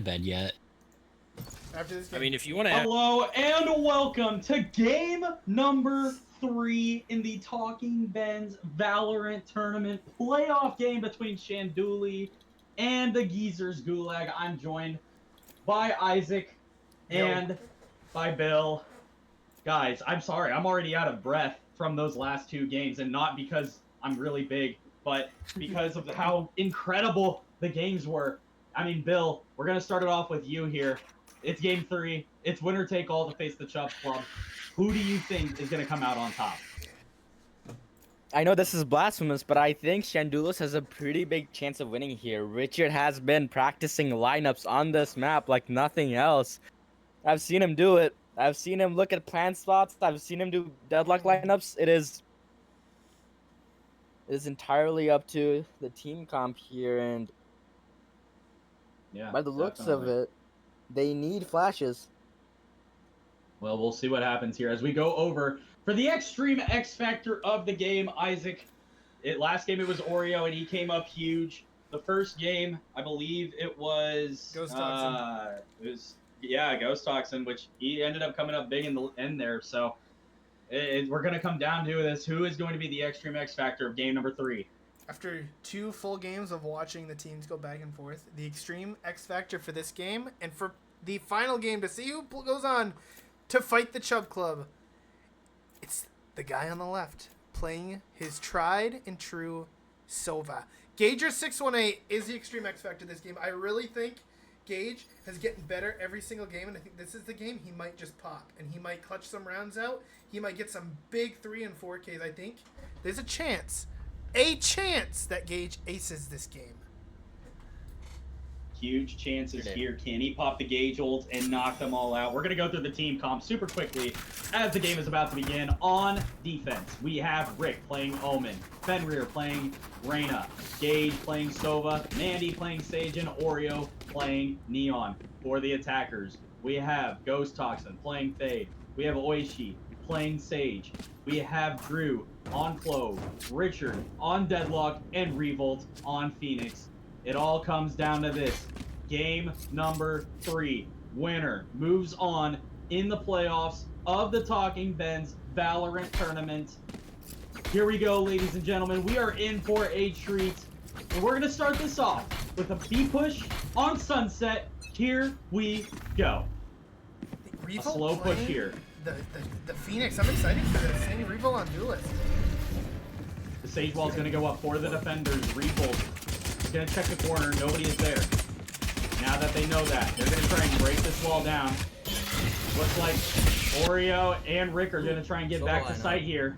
bed yet. After this game. I mean, if you want to. Hello and welcome to game number 3 in the Talking Ben's Valorant Tournament playoff game between Shandoolis and the Geezers Gulag. I'm joined by Isaac and by Bill. Guys, I'm sorry, I'm already out of breath from those last 2 games, and not because I'm really big, but because of how incredible the games were. I mean, Bill, we're going to start it off with you here. It's game 3. It's winner take all to face the Chubb Club. Who do you think is going to come out on top? I know this is blasphemous, but I think Shandoolis has a pretty big chance of winning here. Richard has been practicing lineups on this map like nothing else. I've seen him do it. I've seen him look at plant spots. I've seen him do deadlock lineups. It is entirely up to the team comp here, and Yeah, by the looks definitely. of it, they need flashes. Well, we'll see what happens here as we go over for the extreme X factor of the game. Isaac, last game it was Oreo and he came up huge. The first game, I believe it was Ghost Toxin. Ghost Toxin, which he ended up coming up big in the end there. So we're gonna come down to this: who is going to be the extreme X factor of game number 3? After 2 full games of watching the teams go back and forth, the extreme X factor for this game and for the final game to see who goes on to fight the Chubb Club, it's the guy on the left playing his tried and true Sova. Gager618 is the extreme X factor this game. I really think Gage has getting better every single game, and I think this is the game he might just pop, and he might clutch some rounds out. He might get some big 3 and 4Ks. I think there's a chance that Gage aces this game. Huge chances here. Can he pop the Gage ult and knock them all out? We're going to go through the team comp super quickly as the game is about to begin. On defense, we have Rick playing Omen, Fenrir playing Reyna, Gage playing Sova, Mandy playing Sage, and Oreo playing Neon. For the attackers, we have Ghost Toxin playing Fade. We have Oishi playing Sage. We have Drew on Clove, Richard on Deadlock, and Revolt on Phoenix. It all comes down to this. Game number 3. Winner moves on in the playoffs of the Talking Ben's Valorant Tournament. Here we go, ladies and gentlemen. We are in for a treat. And we're going to start this off with a B push on Sunset. Here we go. A slow push here. The Phoenix. I'm excited for this. Seeing Revolt on Duelist. The Sage Wall's going to go up for the defenders. Revolt is going to check the corner. Nobody is there. Now that they know that, they're going to try and break this wall down. Looks like Oreo and Rick are going to try and get back to site here.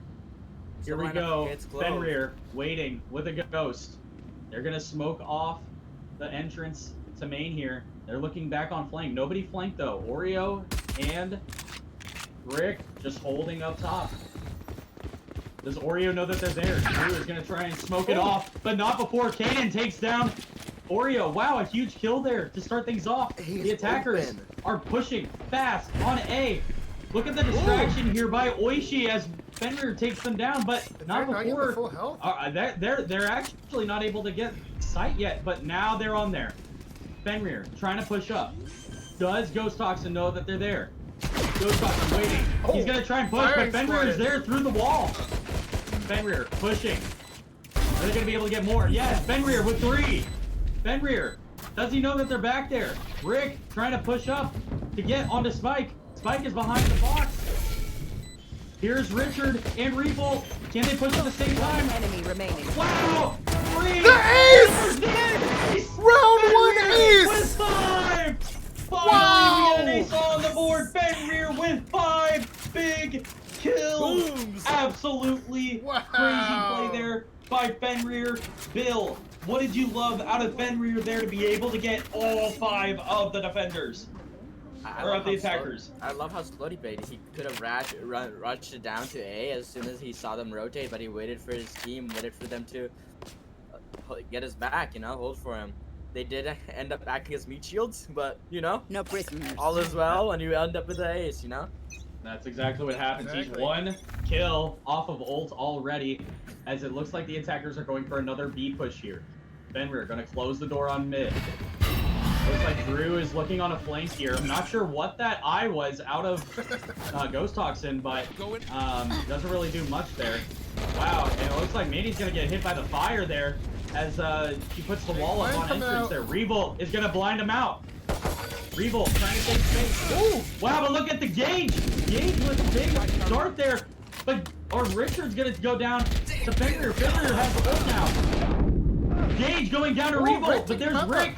Here we go. Fenrir waiting with a ghost. They're going to smoke off the entrance to main here. They're looking back on flank. Nobody flanked though. Oreo and Rick just holding up top. Does Oreo know that they're there? Drew is going to try and smoke it off, but not before Cannon takes down Oreo. Wow, a huge kill there to start things off. The attackers are pushing fast on A. Look at the distraction here by Oishi as Fenrir takes them down, but not before. Full health. They're actually not able to get sight yet, but now they're on there. Fenrir trying to push up. Does Ghost Toxin know that they're there? Ghost Toxin waiting. He's going to try and push, but Fenrir is there through the wall. Fenrir pushing. Are they going to be able to get more? Yes, Fenrir with 3. Fenrir, does he know that they're back there? Rick trying to push up to get onto Spike. Spike is behind the box. Here's Richard and Revolt. Can they push at the same time? Enemy remaining. Wow! 3! The ace! Round 1 ace! With 5! Finally, Wow! we get an ace on the board. Fenrir with 5 big kills. Booms. Absolutely crazy play there by Fenrir. Bill, what did you love out of Fenrir there to be able to get all 5 of the defenders? Or of the attackers? I love how slow he played. He could have rushed it down to A as soon as he saw them rotate, but he waited for his team, waited for them to get his back, hold for him. They did end up acting as meat shields, but, No prisoners. all is well, and you end up with the ace, That's exactly what happens. Exactly. He's 1 kill off of ult already, as it looks like the attackers are going for another B push here. Fenrir gonna close the door on mid. Looks like Drew is looking on a flank here. I'm not sure what that eye was out of Ghost Toxin, but doesn't really do much there. Wow, and it looks like Manny's gonna get hit by the fire there as he puts the wall up on entrance there. Revolt is gonna blind him out. Revolt trying to take space. Ooh! Wow, but look at the Gage! Gage with a big start there. But Richard's gonna go down to Fenrir. Fenrir has the ult now. Gage going down to Revolt, but there's Rick.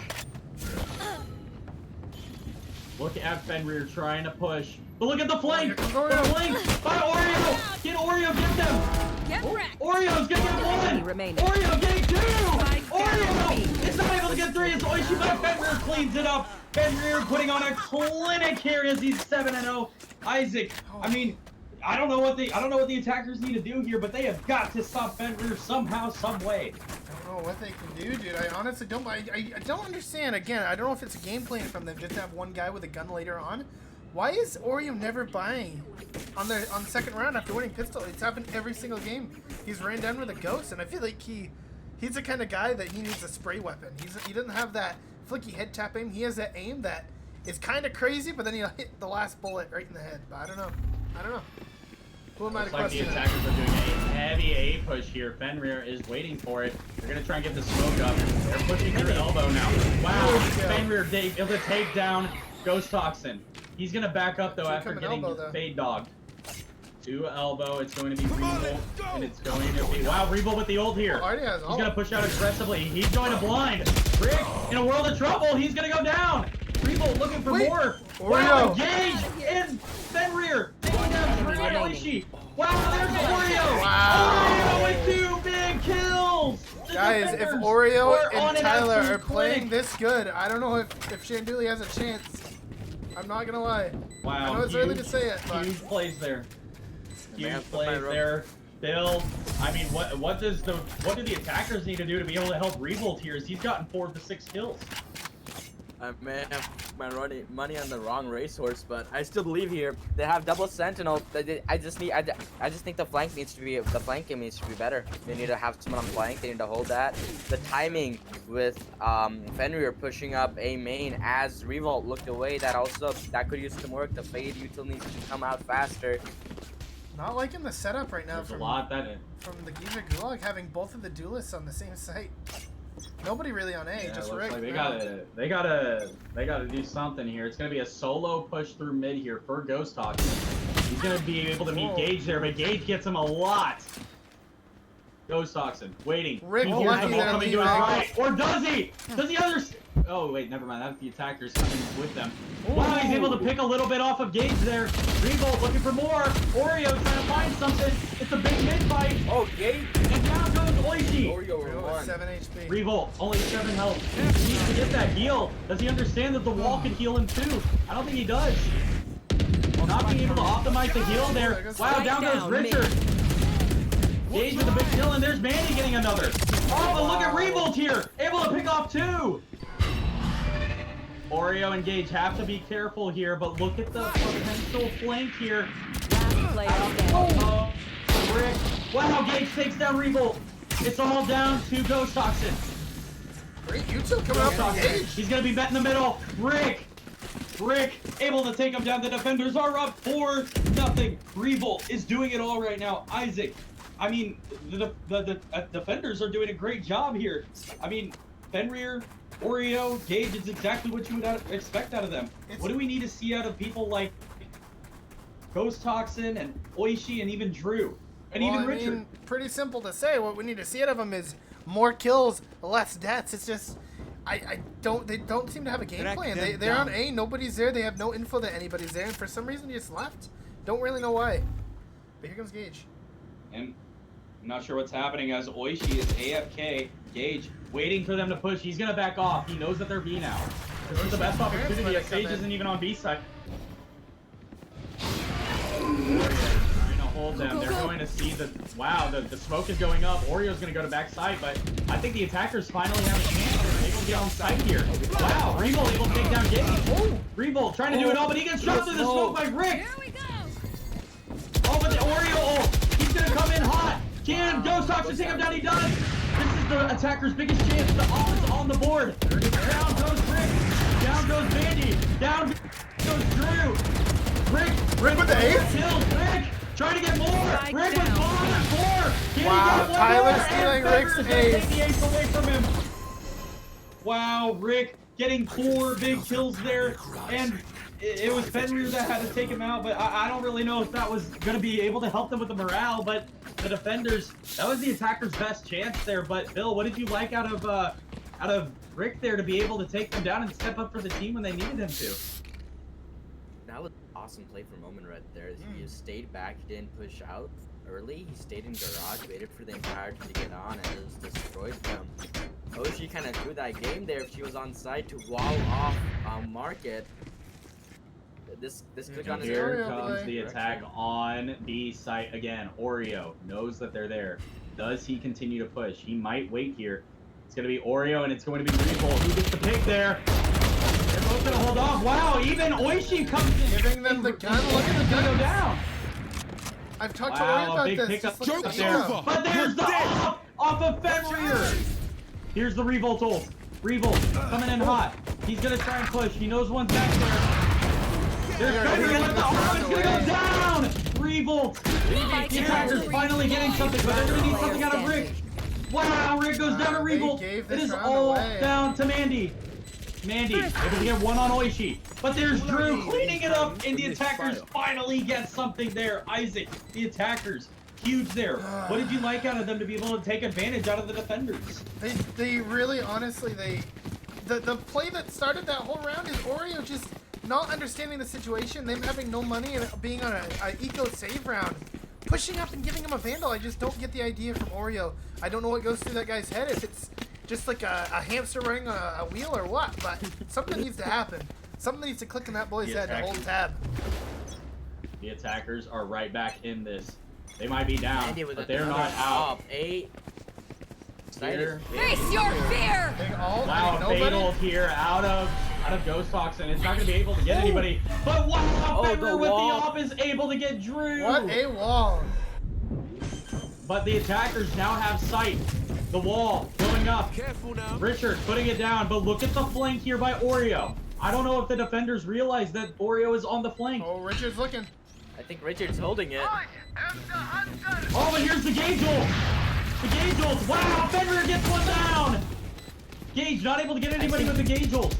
Look at Fenrir trying to push. But look at the flank! The flank by Oreo! Get Oreo, get them! Oreo's gonna get one! Oreo getting two! Oreo is not able to get three. It's Oishi, but Fenrir cleans it up. Fenrir putting on a clinic here as he's 7-0. Isaac, I mean, I don't know what the attackers need to do here, but they have got to stop Fenrir somehow, some way. I don't know what they can do, dude. I honestly don't. I don't understand. Again, I don't know if it's a game plan from them just to have one guy with a gun later on. Why is Oreo never buying on the second round after winning pistol? It's happened every single game. He's ran down with a ghost, and I feel like he's the kind of guy that he needs a spray weapon. He doesn't have that flicky head tap aim. He has that aim that is kind of crazy, but then he'll hit the last bullet right in the head. But I don't know. Who am I to question? Looks like the attackers are doing a heavy A push here. Fenrir is waiting for it. They're gonna try and get the smoke up. They're pushing through elbow now. Wow, Fenrir able to take down Ghost Toxin. He's gonna back up though after getting fade dogged. To elbow, it's going to be Revolt, and it's going to be Revolt with the ult here. He's gonna push out aggressively. He's going to blind. Rick in a world of trouble. He's gonna go down. Revolt looking for more. Wow, engage in Fenrir taking down Drew and Oishi. Wow, there's Oreo. Wow, Oreo with 2 big kills. Guys, if Oreo and Tyler are playing this good, I don't know if Shandoolis has a chance. I'm not gonna lie. Wow, I know it's early to say it, but huge plays there. Huge plays there. Bill, I mean, what do the attackers need to do to be able to help Revolt here? As he's gotten 4 to 6 kills. I may have my money on the wrong racehorse, but I still believe here. They have double sentinel. I just think the flank game needs to be better. They need to have someone on flank. They need to hold that. The timing with Fenrir pushing up a main as Revolt looked away, that could use some work. The fade util needs to come out faster. not liking the setup right now from the Gulag having both of the duelists on the same site. Nobody really on A, just Rick. Like they gotta do something here. It's gonna be a solo push through mid here for Ghost Toxin. He's gonna be able to meet Gage there, but Gage gets him a lot. Ghost Toxin, waiting. Rick, he hears the ball coming to his right. Or does he? Does he understand? Oh wait, never mind. That's the attackers coming with them. Wow, he's able to pick a little bit off of Gage there. Revolt looking for more. Oreo trying to find something. It's a big mid fight. Oh, Gage. And now goes Oishi. Oreo 7 HP. Revolt, only 7 health. He needs to get that heal. Does he understand that the wall can heal him too? I don't think he does. Not being able to optimize the heal there. Wow, down goes Richard. Gage with a big kill, and there's Manny getting another. Oh, but look at Revolt here. Able to pick off 2. Oreo and Gage have to be careful here, but look at the potential flank here. Rick. Wow, Gage takes down Revolt. It's all down to Ghost Toxin. Great, you two coming up on Gage. He's gonna be bet in the middle. Rick able to take him down. The defenders are up 4-0. Revolt is doing it all right now. Isaac, I mean, the defenders are doing a great job here. I mean, Fenrir, Oreo, Gage is exactly what you would expect out of them. What do we need to see out of people like Ghost Toxin and Oishi and even Drew and even Richard? I mean, pretty simple to say. What we need to see out of them is more kills, less deaths. It's just, they don't seem to have a game plan. They're on A, nobody's there. They have no info that anybody's there, and for some reason he just left. Don't really know why. But here comes Gage. And I'm not sure what's happening as Oishi is AFK. Gage waiting for them to push. He's gonna back off. He knows that they're B now. This is the best opportunity as Sage isn't even on B side. Trying to hold them. They're going to see the smoke is going up. Oreo's gonna go to backside, but I think the attackers finally have a chance. They're able to get on site here. Wow, Revolt able to take down Gage. Revolt trying to do it all, but he gets shot through the smoke by Rick. Here we go. Oh, but the Oreo ult. He's gonna come in hot. Can Ghost Toxin take him down? He does. This is the attacker's biggest chance. The ult is on the board. Down goes Rick. Down goes Mandy. Down goes Drew. Rick with the ace? Kills Rick. Trying to get more. Strike Rick with down. 4. Can he Wow, get one Tyler more? stealing And Rick's Fenrir's gonna take ace. the ace away from him. Wow, Rick getting 4 big kills there, and it was Fenrir that had to take him out, but I don't really know if that was going to be able to help them with the morale, but the defenders, that was the attacker's best chance there. But Bill, what did you like out of Rick there to be able to take them down and step up for the team when they needed him to? That was awesome play from Omen right there. He just stayed back, he didn't push out early. He stayed in garage, waited for the entire team to get on, and just destroyed them. Oshi kind of threw that game there if she was on site to wall off Market. This click on his Here Oreo comes play. the attack on B site again. Oreo knows that they're there. Does he continue to push? He might wait here. It's going to be Oreo, and it's going to be Revolt. Who gets the pick there? They're both going to hold off. Wow, even Oishi comes in. Giving them the gun. Look at the Go gun. down. I've talked to Wow, Ori a about big this. pickup Just look at Joke's the over. zero. But there's the off of Fenrir. Here's the Revolt ult. Revolt coming in hot. He's going to try and push. He knows one's back there. There's Fenrir with the arm. It's going to go down. Revolt. The attacker's finally getting something, but they're going to need something out of Rick. Wow, Rick goes down to They Revolt. gave It this is round all away. down to Mandy. Mandy able to get one on Oishi. But there's Drew cleaning it up, and the attackers finally get something there. Isaac, the attackers, huge there. What did you like out of them to be able to take advantage out of the defenders? They really, honestly, the play that started that whole round is Oreo just not understanding the situation, them having no money and being on a eco save round. Pushing up and giving him a Vandal, I just don't get the idea from Oreo. I don't know what goes through that guy's head, if it's just like a hamster running on a wheel or what, but something needs to happen. Something needs to click in that boy's The head to hold attackers. tab. The attackers are right back in this. They might be down, Andy with but they're not another out. op. 8. Here. Face your fear! Big ult, Wow, nobody. fatal here out of Ghost Fox, and it's not going to be able to get anybody. But wow, Oh, Fenrir the with the wall. op is able to get Drew. What a wall. But the attackers now have sight. The wall going up. Careful now. Richard putting it down, but look at the flank here by Oreo. I don't know if the defenders realize that Oreo is on the flank. Oh, Richard's looking. I think Richard's holding it. Oh, but here's the Gage ult. The Gage ult. Wow, Fenrir gets one down. Gage not able to get anybody with the Gage ult.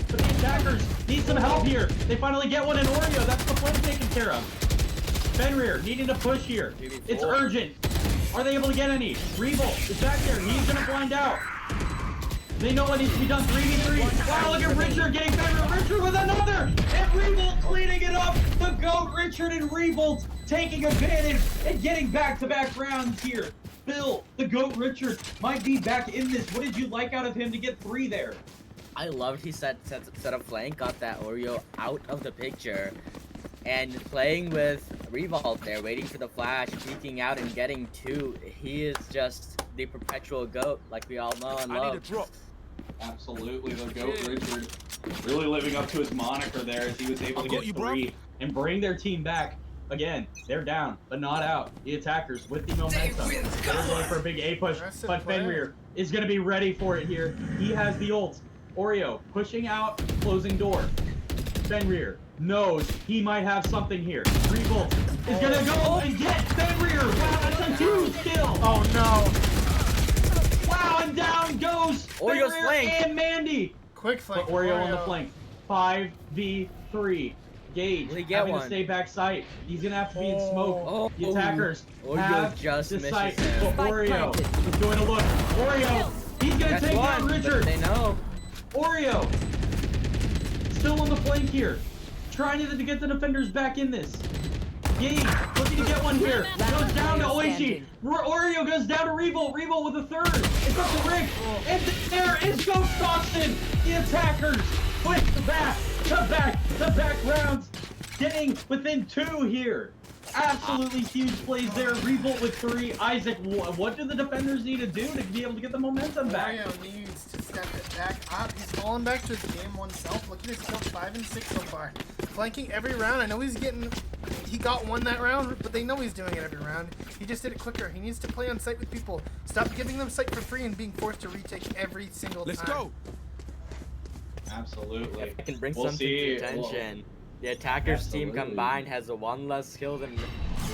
But the attackers need some help here. They finally get one in Oreo. That's the flank taken care of. Fenrir needing to push here. 2v4. It's urgent. Are they able to get any? Revolt is back there. He's gonna blind out. They know what needs to be done. 3v3. Wow, look at Richard getting Fenrir. Richard with another. And Revolt cleaning it up. The GOAT Richard and Revolt taking advantage and getting back-to-back rounds here. Bill, the GOAT Richard might be back in this. What did you like out of him to get 3 there? I loved he set up flank, got that Oreo out of the picture, and playing with Revolt there, waiting for the flash, peeking out and getting 2. He is just the perpetual GOAT, like we all know and I need a love. drop. Absolutely, the GOAT Richard really living up to his moniker there as he was able to I've got get you, bro. 3 and bring their team back. Again, they're down, but not out. The attackers with the momentum. They're going for a big A push, Aggressive but play. Fenrir is going to be ready for it here. He has the ult. Oreo pushing out, closing door. Fenrir knows he might have something here. Revolt is going to go and get Fenrir. Wow, that's a huge kill. Oh no. Wow, and down goes Oreo's Fenrir flank. and Mandy. Quick flank. But Oreo on the flank. 5v3. Gage Will he get having one? to stay back sight. He's gonna have to be in smoke. Oh. The attackers Oreo have just the misses sight. him. But Spike Oreo planted. is going to look. Oreo, he's gonna That's take one, down but Richard. they know. Oreo, still on the flank here, trying to get the defenders back in this. Gage looking to get one here. Goes down to Oishi. Standing. Oreo goes down to Revolt. Revolt with a 3rd. It's up to Rick. And there is Ghost Austin. The attackers with back-to-back rounds. Getting within 2 here. Absolutely huge plays there. Revolt with 3. Isaac, what do the defenders need to do to be able to get the momentum back? Oreo needs to step it back up. He's falling back to his game 1 self. Look at his kills, 5 and 6 so far. Flanking every round. I know he got 1 that round, but they know he's doing it every round. He just did it quicker. He needs to play on site with people. Stop giving them site for free and being forced to retake every single Let's time. go. Absolutely. If I can bring We'll something see. to attention. The attackers team Absolutely. combined has a 1 less kill than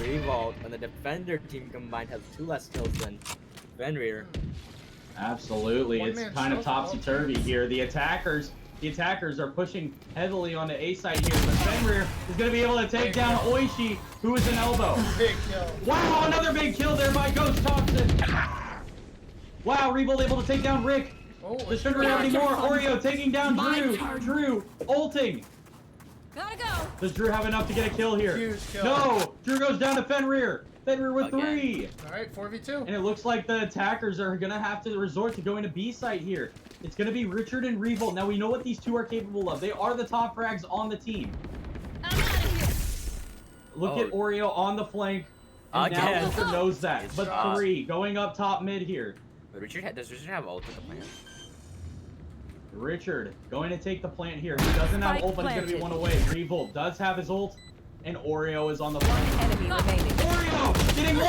Revolt, and the defender team combined has 2 less kills than Fenrir. Absolutely. It's One-man kind of show for both topsy-turvy teams. here. The attackers are pushing heavily on the A side here, but Fenrir is going to be able to take down Oishi, who is an elbow. Big kill. Wow, another big kill there by Ghost Thompson. Wow, Revolt able to take down Rick. Oh, This shouldn't have any more. Oreo taking down Drew. Drew ulting. Gotta go. Does Drew have enough to get a kill here? Huge kill. No! Drew goes down to Fenrir. Fenrir with Again. 3. All right, 4v2. And it looks like the attackers are going to have to resort to going to B site here. It's going to be Richard and Revolt. Now, we know what these two are capable of. They are the top frags on the team. I'm out of here. Look at Oreo on the flank. And now Again. Richard knows that. Good But job. 3 going up top mid here. But does Richard have ult at the plant? Richard going to take the plant here. He doesn't have Spike ult, but he's going to be planted. 1 away. Revolt does have his ult. And Oreo is on the flank. Enemy remaining. Oreo getting 1.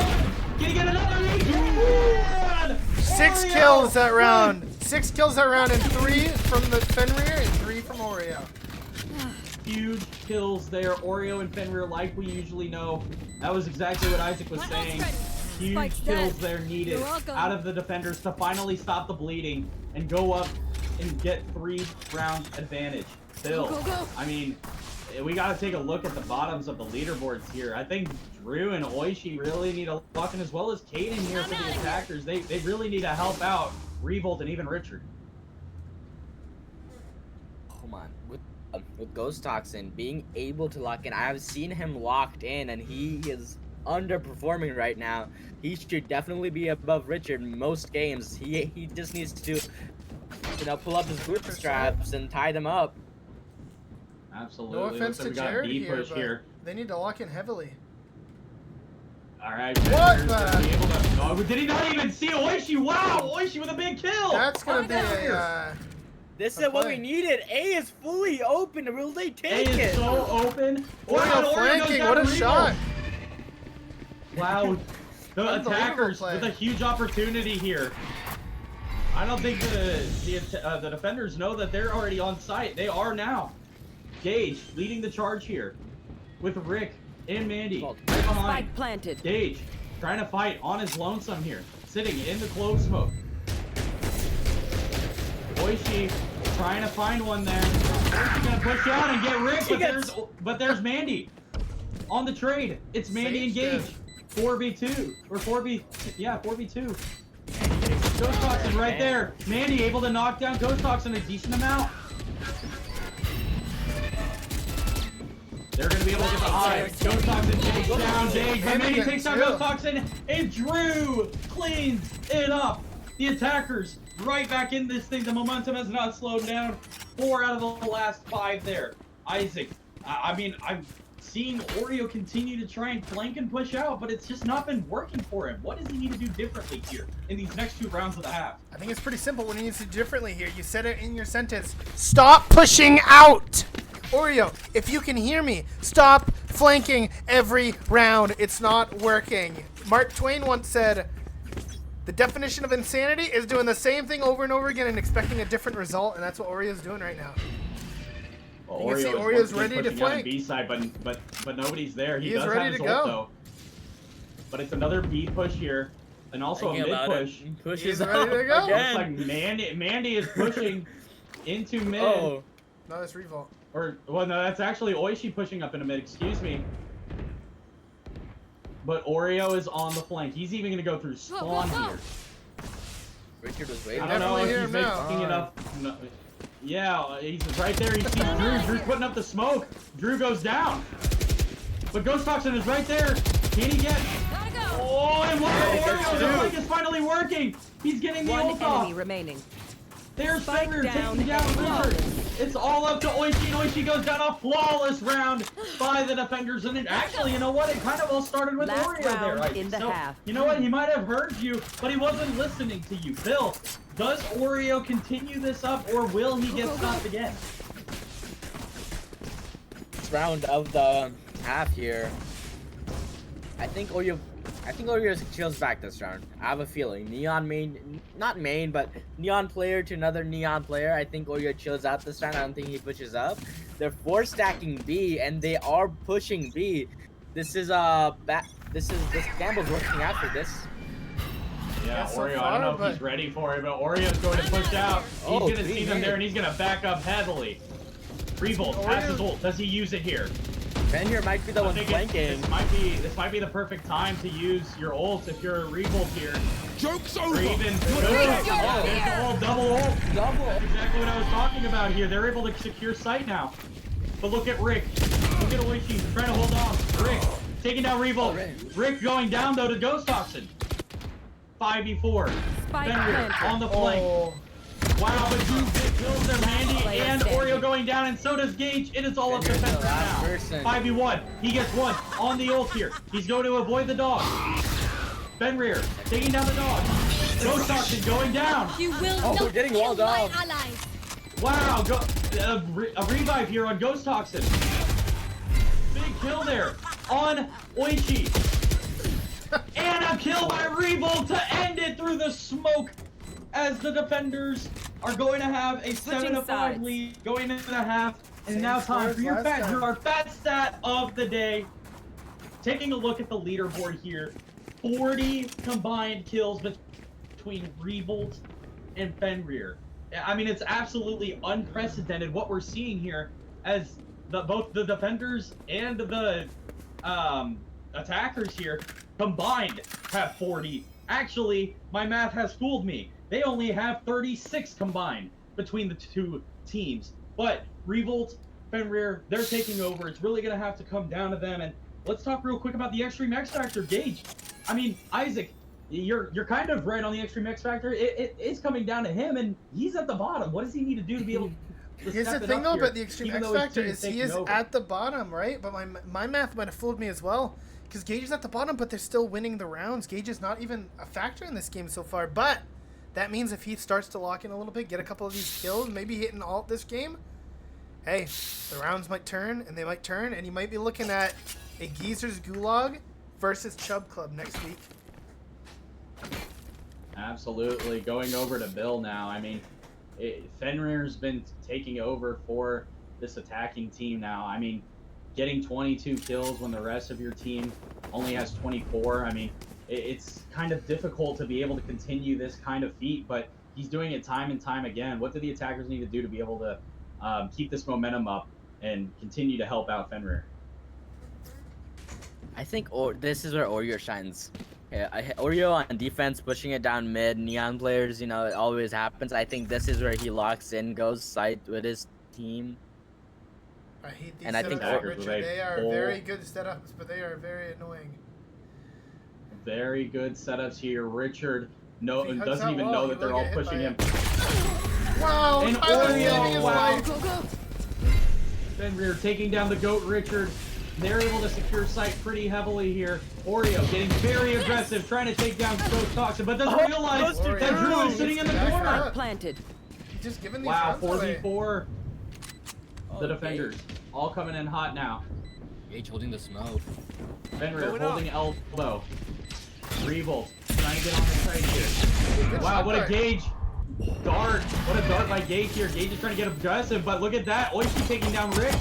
Can he get another? He can! 6 Oreo! kills that round. 6 kills that round, and 3 from the Fenrir and 3 from Oreo. Huge kills there. Oreo and Fenrir, like we usually know. That was exactly what Isaac was My saying. ult's ready. Huge Spike's kills dead. there needed You're welcome. out of the defenders to finally stop the bleeding and go up and get 3-round advantage. Still, Go, go, go. I mean, we got to take a look at the bottoms of the leaderboards here. I think Drew and Oishi really need a lock, and as well as Kaden here for the attackers. They really need to help out Revolt and even Richard. Come on. With Ghost Toxin being able to lock in, I have seen him locked in, and he is underperforming right now. He should definitely be above Richard most games. He just needs to, pull up his bootstraps and tie them up. Absolutely. No offense Looks like to we got a Jared B here, push but here. they need to lock in heavily. All right. What Fenrir's the- gonna be able to- Oh, did he not even see Oishi? Wow, Oishi with a big kill. That's gonna be Right there. a. This A is what we play. needed. A is fully open. Will they A take is it? so open. Oreo Oreo flanking. goes down What a to shot! Wow. The Unbelievable attackers play. with a huge opportunity here. I don't think the defenders know that they're already on site. They are now. Gage leading the charge here with Rick and Mandy right behind. Spike planted. Gage trying to fight on his lonesome here, sitting in the clove smoke. Oishi trying to find one there. Oishi gonna push out and get Rick, but there's Mandy on the trade. It's Mandy and Sage Gage. 4v2 or 4v2. Ghost Toxin right there. Mandy able to knock down Ghost Toxin a decent amount. They're gonna be able to get the high. Ghost Toxin takes down Gage, but Mandy takes down Ghost Toxin, and Drew cleans it up. The attackers right back in this thing. The momentum has not slowed down. 4 out of the last 5 there. Isaac, I mean, I've seen Oreo continue to try and flank and push out, but it's just not been working for him. What does he need to do differently here in these next 2 rounds of the half? I think it's pretty simple. What he needs to do differently here. You said it in your sentence. Stop pushing out! Oreo, if you can hear me, stop flanking every round. It's not working. Mark Twain once said, the definition of insanity is doing the same thing over and over again and expecting a different result, and that's what Oreo's doing right now. Well, You can see Oreo is Oreo's once again ready to pushing out flank. B side, but nobody's there. He He is does ready have his to ult, go. though. But it's another B push here, and also a Thinking mid about it. push. Pushes He's ready to up go. Looks again. like Mandy is pushing into mid. Oh, No, that's Revolt. Well, no, that's actually Oishi pushing up in a mid. Excuse me. But Oreo is on the flank. He's even going to go through spawn here. Richard was I waiting. don't know Definitely if hear he's him now. making enough. No, yeah, he's right there. He sees Drew. Drew's putting up the smoke. Drew goes down. But Ghost Toxin is right there. Can he get? Gotta go. Oh, and look at Yeah, he gets Oreo. The two. flank is finally working. He's getting the One ult enemy off. remaining. There's Spike Fenrir down taking down and Richard. flawless. It's all up to Oishi, and Oishi goes down a flawless round by the defenders. And it actually, you know what? It kind of all started with Last Oreo there. round Right? in the So, half. you know what? He might have heard you, but he wasn't listening to you. Bill, does Oreo continue this up, or will he get stopped again? This round of the half here. I think I think Oreo chills back this round. I have a feeling. Neon main, not main, but Neon player to another Neon player. I think Oreo chills out this round. I don't think he pushes up. They're 4-stacking B, and they are pushing B. This is this gamble's working out for this. Yeah, so Oreo, I far, don't know if but- he's ready for it, but Oreo's going to push out. He's Oh, going to three see them hit. there, and he's going to back up heavily. Revolt has his ult. Does he use it here? Ben here might be the one think flanking. This might be the perfect time to use your ult if you're a Revolt here. Joke's Or over. even Double double ult. Double. That's exactly what I was talking about here. They're able to secure site now. But look at Rick. Look at Oishi trying to hold on. Rick taking down Revolt. Rick going down though to Ghost Toxin. 5v4. Spike Fenrir planted. on the flank. Oh, Wow, but 2 big kills there, Mandy Player and standing. Oreo going down, and so does Gage. It is all up to Fenrir's the Fenrir last now. person. 5v1. He gets 1 on the ult here. He's going to avoid the dog. Fenrir taking down the dog. Ghost Toxin going down. You will Oh, not we're getting kill walled my off. allies. Wow, a revive here on Ghost Toxin. Big kill there on Oichi. And a kill by Revolt to end it through the smoke as the defenders are going to have a Switching 7-5 sides. lead going into the half. And Same now score time as for your last time. our fat stat of the day. Taking a look at the leaderboard here, 40 combined kills between Revolt and Fenrir. I mean, it's absolutely unprecedented what we're seeing here, as both the defenders and the attackers here combined have 40. Actually, my math has fooled me. They only have 36 combined between the two teams. But Revolt, Fenrir, they're taking over. It's really going to have to come down to them. And let's talk real quick about the Extreme X Factor. Gage, I mean, Isaac, you're kind of right on the Extreme X Factor. It is coming down to him, and he's at the bottom. What does he need to do to be able to here's step the it thing up though here, about the Extreme even X though his Factor team's is he taking is over? at the bottom, right? But my math might have fooled me as well. Because Gage is at the bottom, but they're still winning the rounds. Gage is not even a factor in this game so far. But that means if he starts to lock in a little bit, get a couple of these kills, maybe hit an alt this game, hey, the rounds might turn, and they might turn, and you might be looking at a Geezer's Gulag versus Chubb Club next week. Absolutely. Going over to Bill now. I mean, Fenrir's been taking over for this attacking team now. I mean, getting 22 kills when the rest of your team only has 24. I mean, it's kind of difficult to be able to continue this kind of feat, but he's doing it time and time again. What do the attackers need to do to be able to keep this momentum up and continue to help out Fenrir? I think this is where Oreo shines. Yeah, Oreo on defense, pushing it down mid. Neon players, you know, it always happens. I think this is where he locks in, goes side with his team. I hate these And I setups, think Richard. Oreo- They are Bull- very good setups, but they are very annoying. Very good setups here. Richard If he hugs doesn't out even wall, know he that they're will all get hit pushing by him. it. Wow, And Tyler's Oreo, saving his wow. life. Go, go. Fenrir taking down the GOAT Richard. They're able to secure site pretty heavily here. Oreo getting very aggressive, trying to take down Ghost Toxin, but doesn't realize Oreo. that Drew is sitting in the Back corner. up. Planted. He's just giving these Wow, rounds away. 4v4. Oh, The defenders all coming in hot now. Gage holding the smoke. Fenrir Going holding elbow. Revolt trying to get on the site here. Good Wow, shot what a by- Gage dart. What a dart by Gage here. Gage is trying to get aggressive, but look at that. Oishi taking down Rick.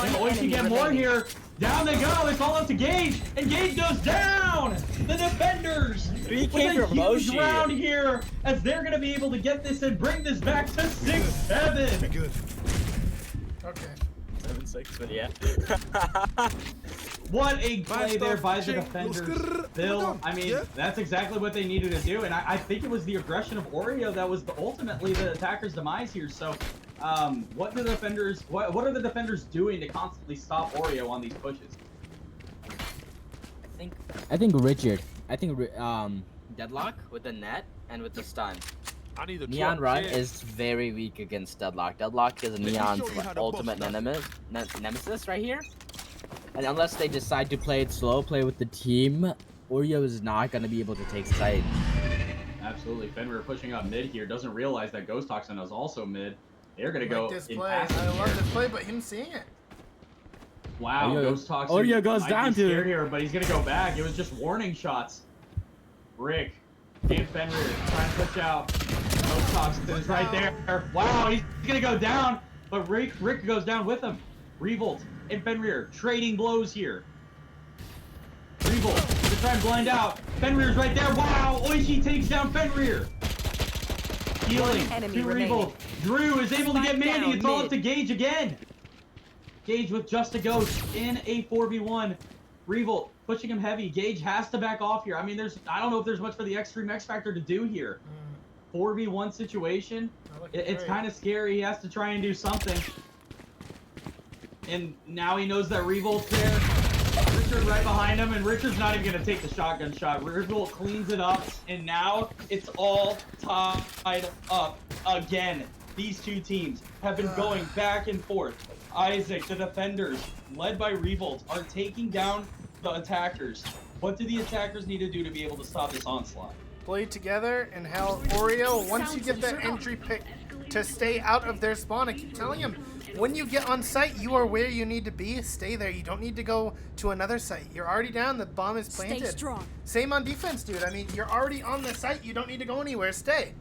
And Oishi get more here. Down they go. It's all up to Gage. And Gage goes down. The defenders 3K with a for huge Moshi. round here as they're going to be able to get this and bring this back to 6-7. Good. Okay. 7-6, but yeah. What a play there stuff, by the ching, defenders. little Bill, skr- I mean, yeah. that's exactly what they needed to do. And I think it was the aggression of Oreo that was ultimately the attacker's demise here. So what are the defenders doing to constantly stop Oreo on these pushes? I think Richard. I think Deadlock with the net and with the stun. I need a Neon truck. Run Yeah. is very weak against Deadlock. Deadlock is Neon's show you how to ultimate bust nemesis right here. And unless they decide to play it slow, play with the team, Oreo is not going to be able to take sight. Absolutely. Fenrir pushing up mid here. Doesn't realize that Ghost Toxin is also mid. They're going to Like go this in play. passing I love here. this play, but him seeing it. Wow, Oreo- Ghost Toxin Oreo goes might down be scared too. here, but he's gonna go back. It was just warning shots. Rick and Fenrir trying to push out. Ghost Toxin is right there. Wow, he's gonna go down, but Rick goes down with him. Revolt and Fenrir trading blows here. Revolt to try and blind out. Fenrir's right there. Wow, Oishi takes down Fenrir. Healing enemy to remaining. Revolt. Drew is able to get Spike Mandy. down It's all mid. up to Gage again. Gage with just a ghost in a 4v1. Revolt pushing him heavy. Gage has to back off here. I mean, I don't know if there's much for the Extreme X Factor to do here. 4v1 situation. It's kind of scary. He has to try and do something. And now he knows that Revolt's there. Richard right behind him, and Richard's not even going to take the shotgun shot. Revolt cleans it up, and now it's all tied up again. These two teams have been going back and forth. Isaac, the defenders, led by Revolt, are taking down the attackers. What do the attackers need to do to be able to stop this onslaught? Play together and hell, Oreo, once you get that entry pick to stay out of their spawn, I keep telling him, when you get on site, you are where you need to be. Stay there. You don't need to go to another site. You're already down. The bomb is planted. Stay strong. Same on defense, dude. I mean, you're already on the site. You don't need to go anywhere. Stay.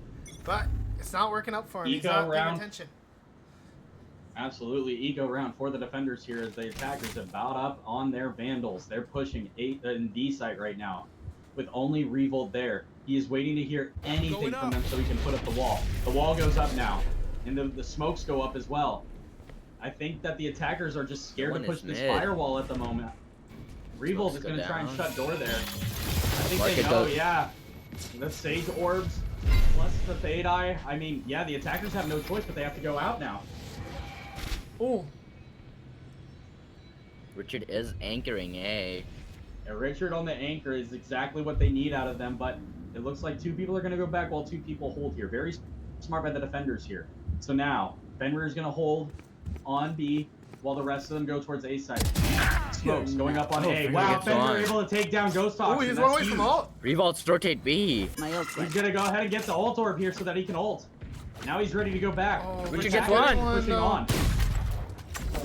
But it's not working out for him. He's Eco not paying round. attention. Absolutely, eco round for the defenders here as the attackers have bowed up on their Vandals. They're pushing 8 in D site right now with only Revolt there. He is waiting to hear anything from them so he can put up the wall. The wall goes up now, and the smokes go up as well. I think that the attackers are just scared to One push is this mid. firewall at the moment. Revolt is Smokes go going to try and down. shut door there. I think Market they know, goes- yeah. The Sage Orbs plus the Fade Eye. I mean, yeah, the attackers have no choice, but they have to go out now. Oh, Richard is anchoring A. And Richard on the anchor is exactly what they need out of them, but it looks like 2 people are going to go back while 2 people hold here. Very smart by the defenders here. So now, Fenrir is going to hold on B while the rest of them go towards A site. Smokes going up on Oh, A. Fenrir Wow, gets Fenrir on. able to take down Ghost oh, Toxin. he's That's one away from huge. ult. Revolts rotate B. My ult He's went. going to go ahead and get the ult orb here so that he can ult. Now he's ready to go back. Oh, Richard Attackers gets one. Pushing no. on.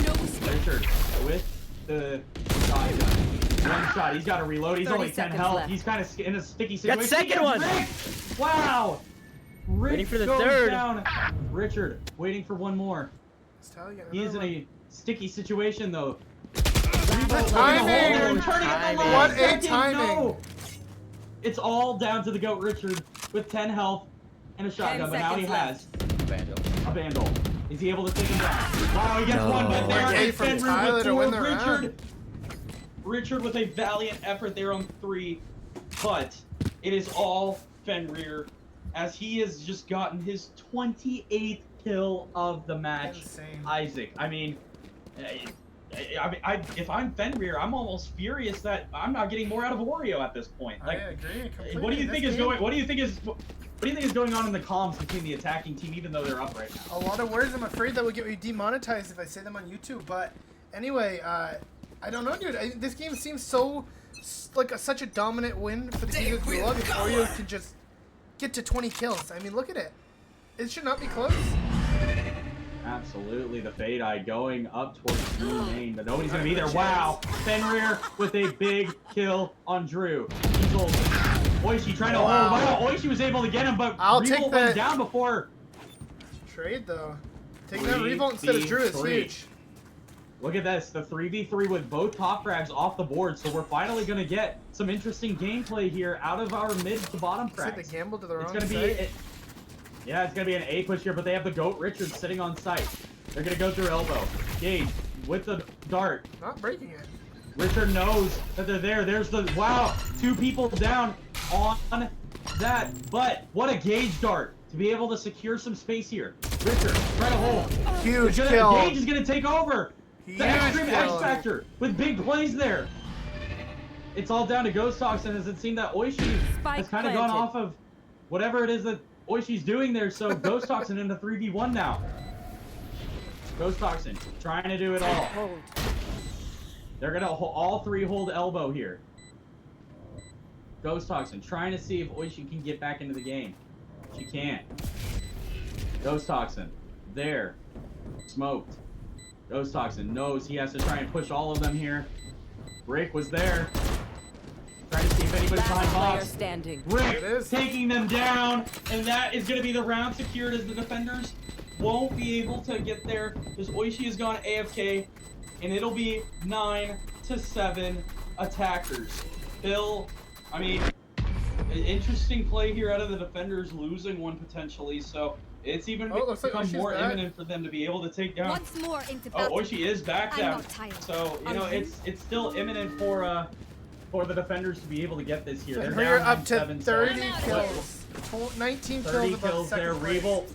No escape. Richard with the shotgun. One shot. He's got to reload. He's 30 only 10 seconds health. left. He's kind of in a sticky Got situation. second He gets one. Rick. Wow. Rick Waiting for the goes third. down. Richard waiting for one more. He is in a sticky situation though. timing! What a timing! No. It's all down to the GOAT Richard with 10 health and a shotgun, but now he has Vandal. a Vandal. Is he able to take him down? Wow, he gets No. one, but there We're gay is from Fenrir Tyler with to 4. win the round. Richard with a valiant effort there on 3, but it is all Fenrir as he has just gotten his 28th kill of the match. Insane. Isaac, I mean, if I'm Fenrir, I'm almost furious that I'm not getting more out of Oreo at this point. I Like, agree completely. what do you This think is game- going? What do you think is going on in the comms between the attacking team, even though they're up right now? A lot of words. I'm afraid that would get me demonetized if I say them on YouTube. But anyway, I don't know, dude. This game seems so like such a dominant win for the team of Gulag. If Oreo can just get to 20 kills, I mean, look at it. It should not be close. Absolutely, the Fade Eye going up towards Drew main, but nobody's gonna be there. Wow, Fenrir with a big kill on Drew. He's old. Oishi trying to hold. Wow, Oishi was able to get him, but I'll take Revolt that. went down before. Trade though. Taking that 3v3. Revolt instead of Drew is huge. Look at this, the 3v3 with both top frags off the board, so we're finally gonna get some interesting gameplay here out of our mid to bottom Said they frags. gambled to the It's wrong gonna be, side. yeah, it's gonna be an A push here, but they have the GOAT Richard sitting on site. They're gonna go through elbow. Gage with the dart. Not breaking it. Richard knows that they're there. There's the, wow, 2 people down on that. But what a Gage dart to be able to secure some space here. Richard, try to hold. Huge Gage kill. is gonna take over. Huge The Extreme X kill. Factor with big plays there. It's all down to Ghost Toxin as it seemed that Oishi Spike has kind of gone planted. off of whatever it is that Oishi's doing there. So Ghost Toxin into 3v1 now. Ghost Toxin trying to do it all. Hold. They're gonna all 3 hold elbow here. Ghost Toxin trying to see if Oishi can get back into the game. She can't. Ghost Toxin there, smoked. Ghost Toxin knows he has to try and push all of them here. Rick was there. Trying to see if anybody's behind Last player box. standing. Rick taking them down, and that is going to be the round secured as the defenders won't be able to get there because Oishi has gone AFK, and it'll be 9-7 attackers. Bill, I mean, an interesting play here out of the defenders, losing one potentially, so it's even looks like become Oishi's more back. imminent for them to be able to take down. Once more into Oh, battle. Oishi is back I'm down. not tired. So, you know, Are you? it's still imminent for the defenders to be able to get this here. They're We're down up to 9-7, 30 so- kills. 19 kills 30 above kills there. second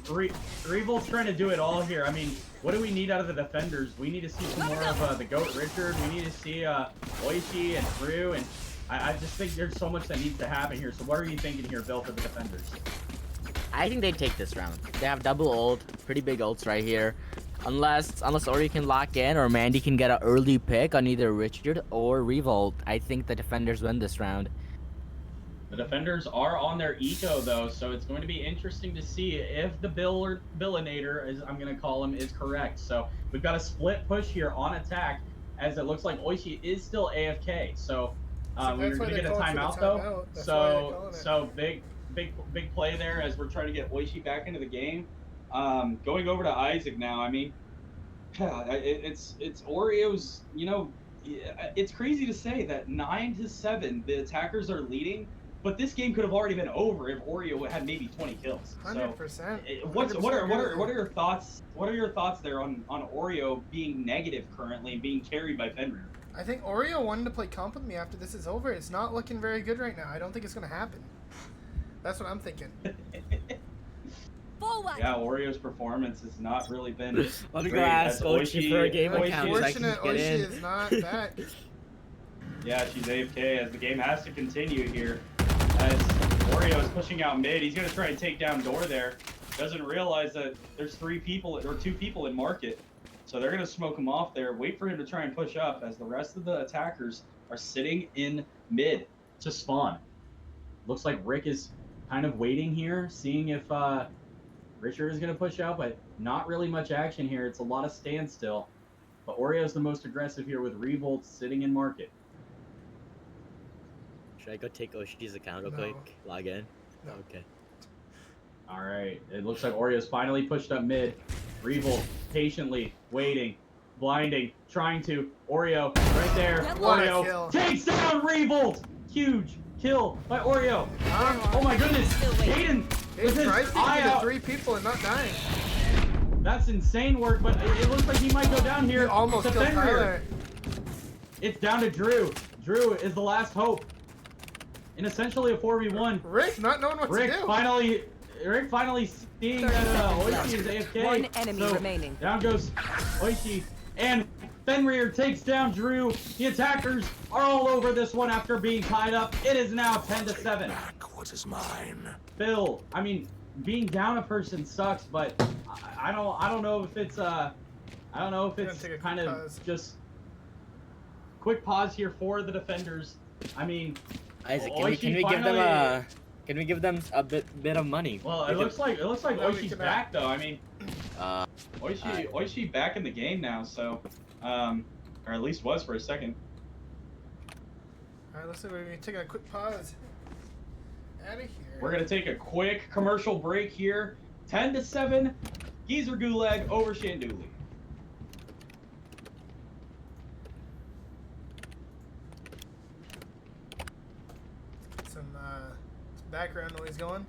place. Revolt's trying to do it all here. I mean, what do we need out of the defenders? We need to see some more of the GOAT Richard. We need to see Oishi and Drew. And I just think there's so much that needs to happen here. So what are you thinking here, Bill, for the defenders? I think they take this round. They have double ult, pretty big ults right here. Unless Ori can lock in or Mandy can get an early pick on either Richard or Revolt, I think the defenders win this round. The defenders are on their eco though, so it's going to be interesting to see if the Billinator, as I'm going to call him, is correct. So we've got a split push here on attack, as it looks like Oishi is still AFK. So we're going to get a timeout though. So big play there as we're trying to get Oishi back into the game. Going over to Isaac now. I mean, it's Oreo's. You know, it's crazy to say that 9-7 the attackers are leading. But this game could have already been over if Oreo had maybe 20 kills. 100%. What are your thoughts? What are your thoughts there on Oreo being negative currently and being carried by Fenrir? I think Oreo wanted to play comp with me after this is over. It's not looking very good right now. I don't think it's going to happen. That's what I'm thinking. Forward. Yeah, Oreo's performance has not really been Let me go great. ask As Oishi for a game Oishi- account so I can Unfortunate, get in. Oishi is not back. Yeah, she's AFK as the game has to continue here. As Oreo is pushing out mid, he's going to try and take down Door there. Doesn't realize that there's 2 people in market. So they're going to smoke him off there. Wait for him to try and push up as the rest of the attackers are sitting in mid to spawn. Looks like Rick is kind of waiting here, seeing if Richard is going to push out, but not really much action here. It's a lot of standstill. But Oreo's the most aggressive here with Revolt sitting in market. Should I go take Oshi's account real No. quick? Log in? No. Okay. All right, it looks like Oreo's finally pushed up mid. Revolt patiently waiting, blinding, trying to. Oreo right there. What a Oreo kill. takes down Revolt. Huge kill by Oreo. Oh my goodness, Hayden He with his tried to eye get out. 3 people and not dying. That's insane work, but it looks like he might go down He here. almost to killed Fenrir. Tyler. It's down to Drew. Drew is the last hope. In essentially a 4v1. Rick not knowing what Rick to do. finally seeing that Oishi is AFK. One enemy So remaining. Down goes Oishi, and Fenrir takes down Drew. The attackers are all over this one after being tied up. It is now 10-7. What is mine? Bill, I mean, being down a person sucks, but I don't know if it's take a kind quick of pause. just quick pause here for the defenders. I mean, Isaac, Oishi can we give them a bit of money? well, We it can- looks like No, we Oishi's cannot. back though. I mean, Uh, Oishi back in the game now, so or at least was for a second. Alright, let's see. We're taking a quick pause. Out of here. We're gonna take a quick commercial break here. 10-7, Geezer Gulag over Shandoolis. Some background noise going.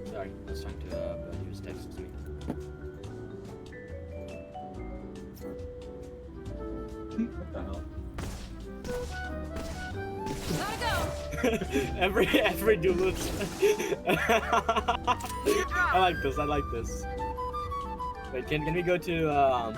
sorry, I was trying to, he was texting me. What the hell? Gotta go. every duel. I like this. Wait, can we go to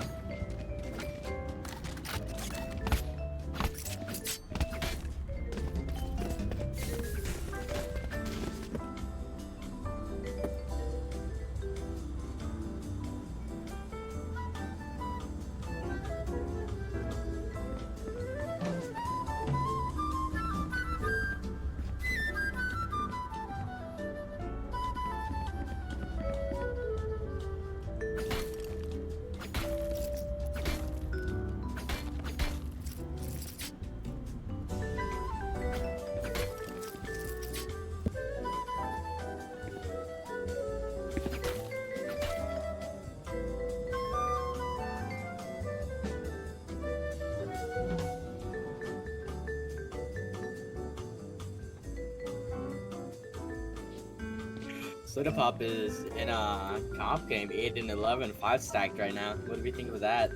Pop is in a comp game, 8-11, 5 stacked right now. What do we think of that?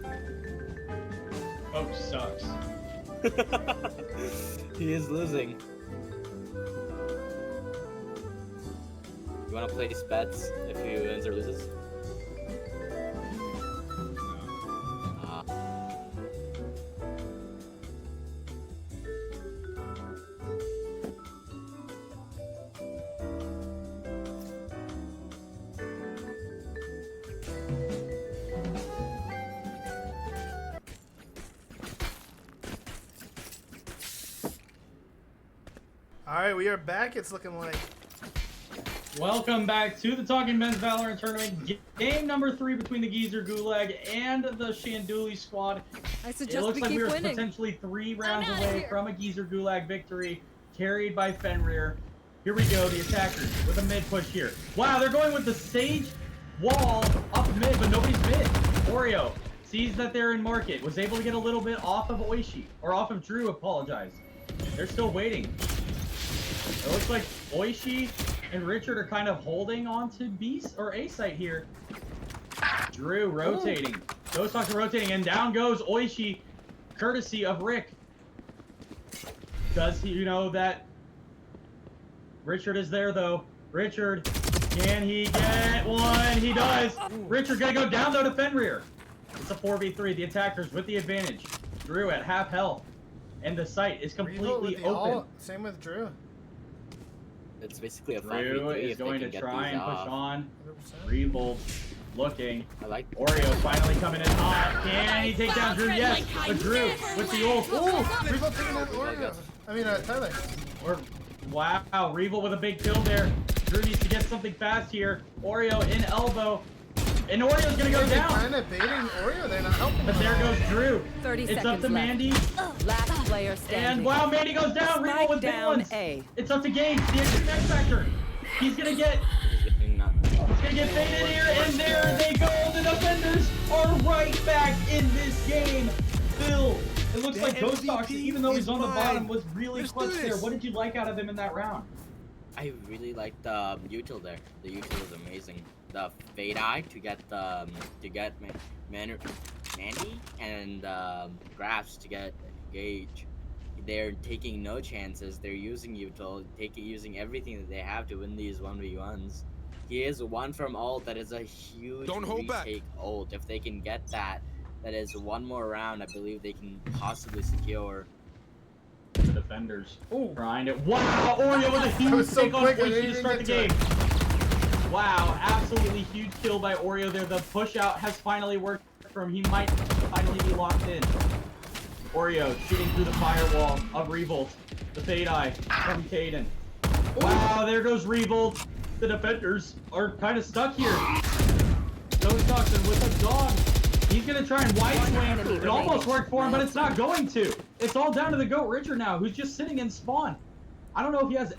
Oh, sucks. He is losing. You wanna place bets if he wins or loses? All right, we are back. It's looking like Welcome back to the Talking Men's Valorant Tournament. Game number 3 between the Geezer Gulag and the Shandoolis squad. I It suggest looks we like keep we are winning. potentially 3 rounds outta away here. from a Geezer Gulag victory, carried by Fenrir. Here we go, the attackers with a mid push here. Wow, they're going with the Sage wall up mid, but nobody's mid. Oreo sees that they're in market, was able to get a little bit off of Oishi, or off of Drew, apologize. They're still waiting. It looks like Oishi and Richard are kind of holding on to B or A site here. Drew rotating. Ghost Talker rotating, and down goes Oishi, courtesy of Rick. Does he know that Richard is there though? Richard, can he get one? He does. Richard gonna go down though to Fenrir. It's a 4v3. The attackers with the advantage. Drew at half health, and the site is Revo completely with the open. all. Same with Drew. It's basically a Drew 5v3 is if they going can to get try these and push off. on. 100%. Revolt looking. I like Oreo finally coming in hot. Can he take down Drew? Yes, but Drew with the ult. Ooh, Revo taking out Oreo. I mean, Tyler. Or, wow, Revolt with a big kill there. Drew needs to get something fast here. Oreo in elbow. And Oreo's gonna go down. Kind of baiting Oreo. They're not helping. But there goes Drew. 30 It's up seconds to left. Mandy. Last player standing. And wow, Mandy goes down. Revolt Spike with big down ones. A. It's up to Gaines. The extra X factor. He's gonna get faded here, and there they go. The defenders are right back in this game. Phil, it looks The like Ghost Talks, MVP even though he's is on the mine. bottom, was really Let's clutch do there. this. What did you like out of him in that round? I really like the util there. The util is amazing. The fade eye to get Mandy and Graphs to get Gage. They're taking no chances. They're using util, using everything that they have to win these 1v1s. He is one from ult. That is a huge Don't hold back. retake ult. If they can get that, that is one more round. I believe they can possibly secure. The defenders Ooh. trying it. Wow, Oreo with a That huge was so take on quick, I Oishi didn't to even start the get to game. Wow, absolutely huge kill by Oreo there. The push out has finally worked for him. He might finally be locked in. Oreo shooting through the firewall of Revolt. The fade eye from Caden. Wow, there goes Revolt. The defenders are kind of stuck here. Ghost Toxin with a dog. He's gonna try and wide swing. It almost worked for him, but it's not going to. It's all down to the GOAT Richard now, who's just sitting in spawn. I don't know if he has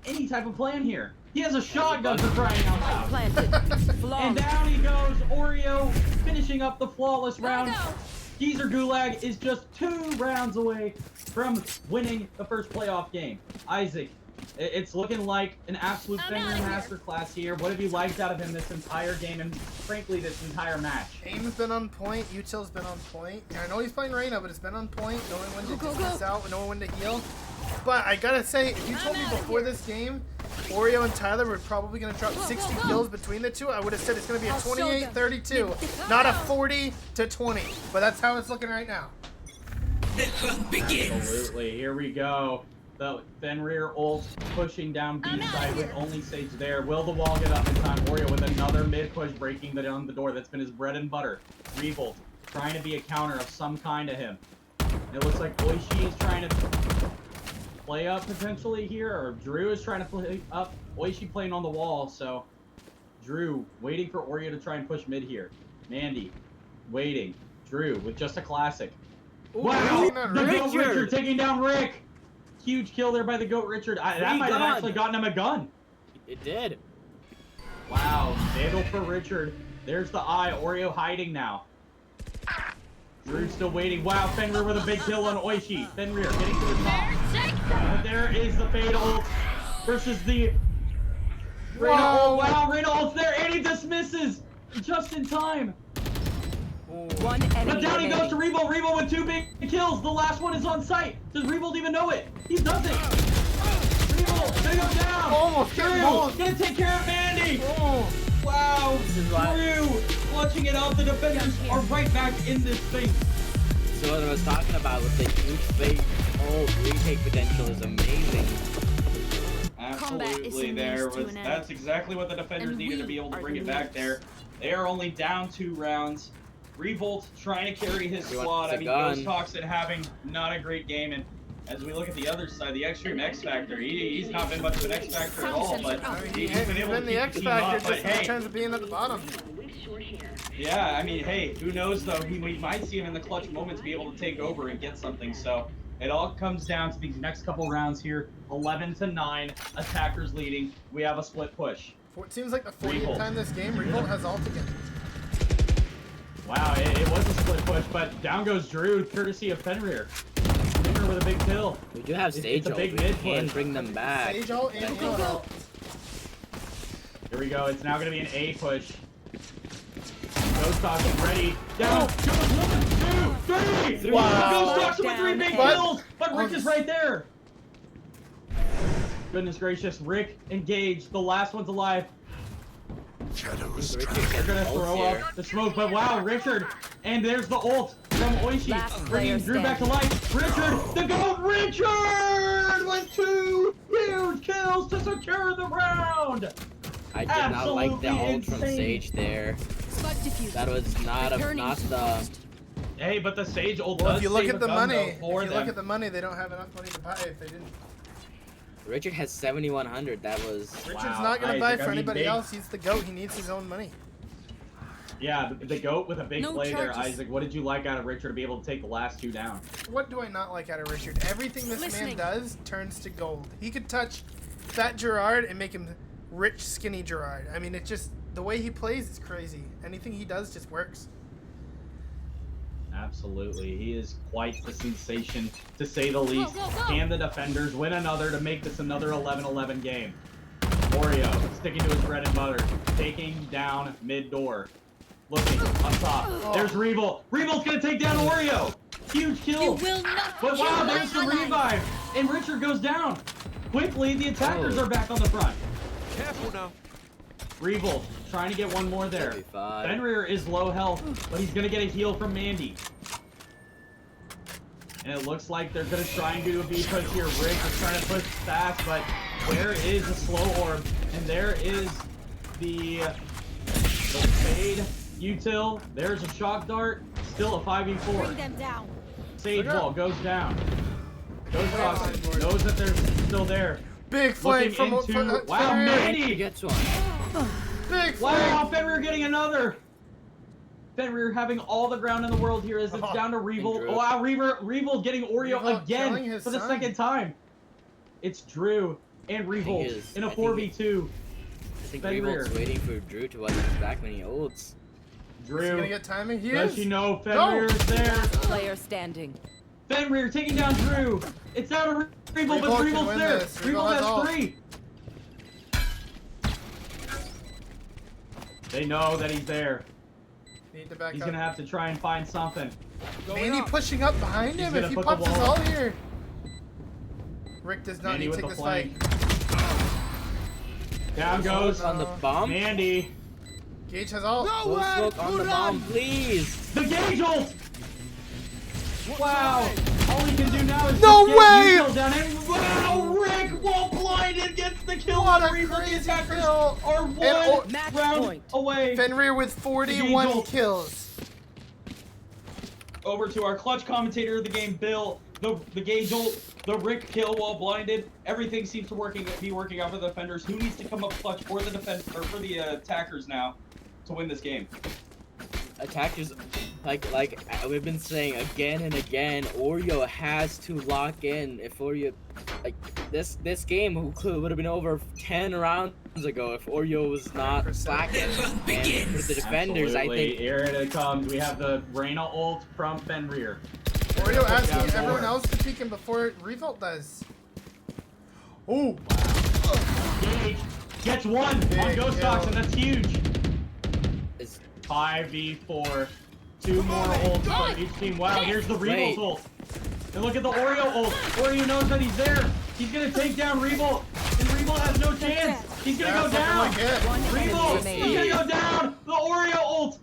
any type of plan here. He has a shotgun for crying out loud. Planted. And Flawless. down he goes, Oreo finishing up the flawless Gotta round. go. Geezer Gulag is just 2 rounds away from winning the first playoff game. Isaac, it's looking like an absolute I'm Fenrir outta here. masterclass here. What have you liked out of him this entire game and frankly this entire match? Aim's been on point. Util's been on point. And I know he's playing Reyna, but it's been on point. Knowing when to Go, go, distance go. out, knowing when to heal. But I gotta say, if you told me outta before here. this game, Oreo and Tyler were probably gonna drop Go, 60 go, go. kills between the two, I would have said it's gonna be a I'll show them. 28-32, not a 40-20. But that's how it's looking right now. Absolutely. Here we go. The Fenrir ult pushing down B I'm outta side with here. only Sage there. Will the wall get up in time? Oreo with another mid push breaking down the door. That's been his bread and butter. Revolt trying to be a counter of some kind to him. And it looks like Oishi is trying to play up potentially here, or Drew is trying to play up. Oishi playing on the wall, so Drew waiting for Oreo to try and push mid here. Mandy waiting. Drew with just a classic. Ooh, Wow! taking out The Rick. GOAT Richard taking down Rick! Huge kill there by the GOAT Richard. That Free might have gun. actually gotten him a gun. It did. Wow, vandal for Richard. There's the eye. Oreo hiding now. Drew still waiting. Wow, Fenrir with a big kill on Oishi. Fenrir getting to the top. There, take But there is the fade ult versus the Reyna, oh Whoa. wow, Reyna ult's there, and he dismisses just in time. One enemy But down he goes to remaining. Revolt. Revolt with 2 big kills. The last one is on site. Does Revolt even know it? He doesn't. Revolt, gonna go down. Almost Drew, getting almost. gonna take care of Mandy. Oh. Wow, is why- Drew, clutching it out. The defenders are right back in this thing. So what I was talking about with the huge fake retake potential is amazing. Absolutely, that's exactly what the defenders And needed to we be able to are bring the it back leaders. there. They are only down 2 rounds. Revolt trying to carry his He wants squad. the I mean, gun. Ghost Toxin having not a great game, and as we look at the other side, the Extreme X Factor, he's not been much of an X Factor at all, but he's been able to the keep X the team up. Factor But just in hey, terms of being at the bottom. yeah, I mean, hey, who knows though? We might see him in the clutch moments be able to take over and get something. So it all comes down to these next couple rounds here. 11-9, attackers leading. We have a split push. It seems like the 40th Revolt. time this game, Revolt has ult again. Wow, it was a split push, but down goes Drew, courtesy of Fenrir. Fenrir with a big kill. We do have It's stage a ult. big We mid can push. bring them back. Sage ult and Go, Revolt ult. Here we go. It's now going to be an A push. Ghost Toxin ready. Down. Goes 1, 2, 3. Wow. Ghost Toxin with 3 big But- kills, but Rick is right there. Goodness gracious, Rick engaged. The last one's alive. They're gonna throw up the smoke, but wow, Richard, and there's the ult from Oishi, Last bringing player Drew back to life. Richard, the GOAT, Richard, with 2 huge kills to secure the round. I did not like the Absolutely ult from insane. Sage there. Spike diffused. That was not Returning not to the. post. Hey, but the Sage ult Well, does if you look save at the a gun, money, though, if for you them. look at the money, they don't have enough money to buy if they didn't. Richard has 7,100. That was. Richard's Wow, not gonna buy Isaac, for I mean, anybody big- else. He's the GOAT. He needs his own money. Yeah, the GOAT with a big No play there, charges. Isaac. What did you like out of Richard to be able to take the last 2 down? What do I not like out of Richard? Everything this Listening. man does turns to gold. He could touch fat Gerard and make him rich, skinny Gerard. I mean, it just the way he plays is crazy. Anything he does just works. Absolutely. He is quite the sensation, to say the least. go, go. Can the defenders win another to make this another 11-11 game? Oreo sticking to his bread and butter, taking down mid-door. Looking on top. There's Revolt. Revolt's going to take down Oreo. Huge You kill. will not But kill wow, my there's the ally. revive. And Richard goes down. Quickly, the attackers Oh. are back on the front. Careful now. Revolt trying to get one more there. 35. Fenrir is low health, but he's gonna get a heal from Mandy. And it looks like they're gonna try and do a B push here. Rick is trying to push fast, but there is a slow orb, and there is the fade util. There's a shock dart. Still a 5v4. Bring them down. Sage Look up. wall goes down. Ghost Toxin knows that they're still there. Big flame Looking from into wow, Fenrir. He Mandy. gets one. Big flame. Wow, Fenrir getting another. Fenrir having all the ground in the world here as it's Oh, down to Revolt. Drew. Oh, wow, Revolt getting Oreo Revolt killing again his for the son. second time. It's Drew and Revolt is- in a I think 4v2. I think Fenrir. Revolt's waiting for Drew to watch his back when he ults. Is he gonna Drew, get timing? He does is. she know Fenrir's there? Player standing. Fenrir taking down Drew. It's down to Revolt, Revolt but can Revolt's win there. this. Revolt Revolt has has ult. 3. They know that he's there. Need to back He's up. gonna have to try and find something. Mandy pushing up behind He's him. gonna If he put the pops his wall ult up. here. Rick does not Mandy need to with take the this fight. flank. Down goes On the bomb. Mandy. Gage has ult. No Full way! smoke on the bomb, please. The gauge ult! Wow! All he can do now is No just get way! Util down and wow! Rick wall blinded gets the kill What on a Reaper. The crazy attackers kill. are And one Match round point. away. Fenrir with 41 Gage ult. kills. Over to our clutch commentator of the game, Bill. The gauge ult, the Rick kill while blinded. Everything seems to be working out for the defenders. Who needs to come up clutch for the for the attackers now to win this game? Attackers, like we've been saying again and again, Oreo has to lock in. If Oreo, like this game would have been over 10 rounds ago if Oreo was not 100%. slacking. And for the defenders, Absolutely. I think Here it comes. We have the Reyna ult from Fenrir. Oreo asking down everyone more. else to peek him before Revolt does. Ooh. Gage Gets one Big on Ghost kill. Toxin. That's huge. It's 5v4. 2 more ults by each team. Wow, here's the Revolt Wait. ult. And look at the Oreo ult. Oreo knows that he's there. He's gonna take down Revolt. And Revolt has no chance. He's gonna go down. One enemy Revolt, he's remaining. gonna go down. The Oreo ult.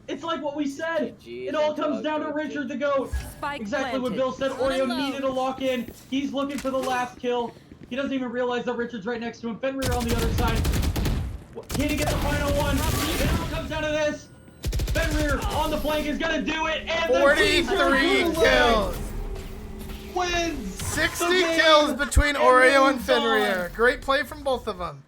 It's like what we said. GG, It all comes dog, down to GG. Richard the GOAT. Spike Exactly what planted. Bill said. On Oreo and low. needed to lock in. He's looking for the last kill. He doesn't even realize that Richard's right next to him. Fenrir on the other side. Can he get the final one? It all comes down to this. Fenrir on the flank is gonna do it. And the 43 Gulag kills. wins. 60 the game kills between Oreo and moves on. Fenrir. Great play from both of them.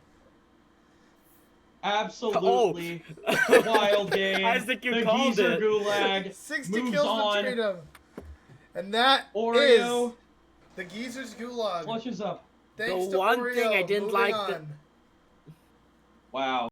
Absolutely a wild game. Isaac, you the called Geezer it. Gulag 60 moves kills on. between them. And that Oreo is the Geezer's Gulag. flushes up. Thanks The to one Oreo thing I didn't moving like the- on. Wow.